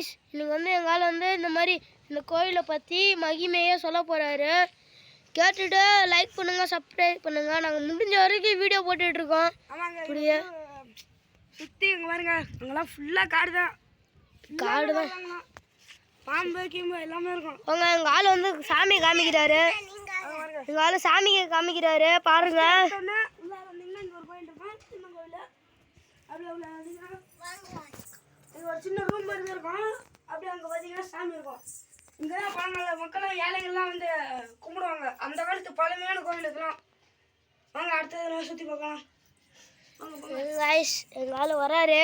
Guys இன்னைக்கு வந்து எங்கால வந்து இந்த மாதிரி இந்த கோயிலை பத்தி மகிமையே சொல்ல போறாரு. கேட்டுட்டு லைக் பண்ணுங்க, சப்ஸ்கிரைப் பண்ணுங்க. நாங்க முடிஞ்ச வரைக்கும் வீடியோ போட்டுட்டு இருக்கோம். ஆமாங்க. இப்படியே சுத்தி இங்க பாருங்க, அங்கெல்லாம் ஃபுல்லா காடு தான். பாம்பு கீம்பு எல்லாமே இருக்கும். அவங்க எங்க ஆளு வந்து சாமி காமிக்கிறாரு. எங்க ஆளு சாமி காமிக்கிறாரு பாருங்க. உள்ளார வந்தீங்கன்னா இங்க ஒரு கோயில் இருக்கும், சின்ன கோயில். அப்படியே உள்ள வந்தீங்கன்னா இங்க ஒரு சின்ன ரூம் மாதிரி இருக்கும். அப்படியே அங்க பாத்தீங்கன்னா சாமி இருக்கும். இங்கதான் பழங்கால மக்களும் ஏழைகள்லாம் வந்து கும்பிடுவாங்க. அந்த காலத்து பழமையான கோயில் இதெல்லாம். வாங்க அடுத்தது சுத்தி பார்க்கலாம். गाइस எங்க ஆளு வராரு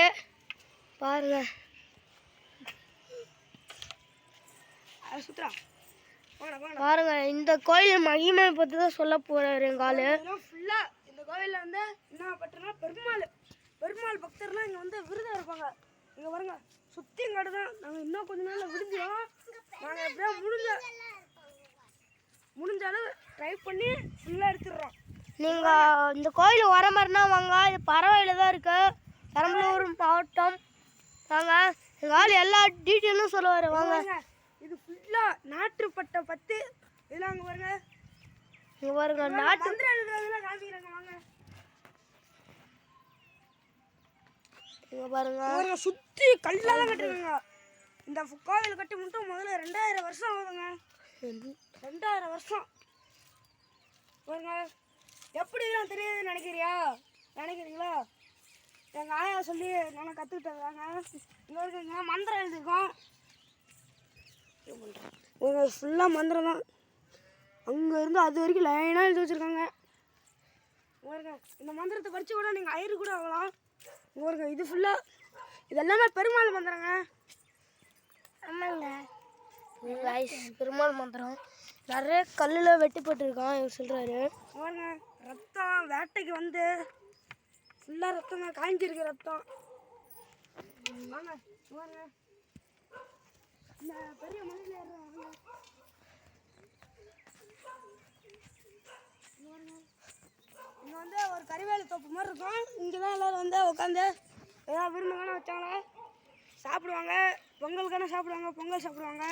பாருங்க. சுத்ரா பாருங்க, இந்த கோயில் மகிமை பத்தி தான் சொல்ல போறாரு எங்க ஆளு. ஃபுல்லா இந்த கோயில்ல வந்து என்ன பண்றோம்னா பெருமாள் பக்தர்லாம் இங்க வந்து விரதம் இருப்பாங்க. இங்க பாருங்க சுத்தி காடு தான். நாங்க இன்னும் கொஞ்ச நாள்ல விடுஞ்சோம். நாங்க எப்படியா முடிஞ்ச அளவு ட்ரை பண்ணி ஃபுல்லா எடுத்துடுறோம். நீங்க இந்த கோயில் வர மாதிரினா வாங்க. இது பறவையில தான் இருக்கு, பெரம்பலூர் மாவட்டம். வாங்க, எங்க ஆள் எல்லா டீட்டெயிலும் சொல்லுவாரு. வாங்க, இது ஃபுல்லா நாட்டுப்பட்ட பத்து. இதெல்லாம் அங்க பாருங்க, இங்க பாருங்க நாட்டு காமிக்கிறாங்க. வாங்க இங்க பாருங்க, சுத்தி கல்லால கட்டிருக்காங்க. இந்த கோவில் கட்டி மட்டும் முதல்ல 2000 வருஷம் ஆகுதுங்க. 2000 வருஷம் பாருங்க. எப்படி இதெல்லாம் தெரியுதுன்னு நினைக்கிறீங்களா? எங்க ஆயா சொல்லி நான் கத்துக்கிட்டாங்க. இங்க இருக்குங்க மந்திரம் எழுதிருக்கோம். ஃபுல்லா மந்திரம் தான். அங்க இருந்து அது வரைக்கும் லைனா எழுதி வச்சிருக்காங்க. இந்த மந்திரத்தை படிச்சு கூட நீங்க ஐயரு கூட ஆகலாம். இது ஃபுல்லா இது எல்லாமே பெருமாள் மந்திரங்க. ஆமாங்க பெருமாள் மந்திரம். நிறைய கல்லில் வெட்டி போட்டிருக்கான் இவர் சொல்றாரு. ரத்தம் வேட்டைக்கு வந்து ஃபுல்லா ரத்தம் தான், காய்ஞ்சிருக்கு ரத்தம். வாங்க வாங்க இந்த பெரிய மலையில ஏறுறாங்க. இங்க வந்து ஒரு கறிவேலி தோப்பு மாதிரி இருக்கும். இங்கதான் எல்லாரும் வந்து உட்காந்து ஏதாவது விருந்துக்கான வச்சாங்களா சாப்பிடுவாங்க. பொங்கலுக்கான சாப்பிடுவாங்க, பொங்கல் சாப்பிடுவாங்க.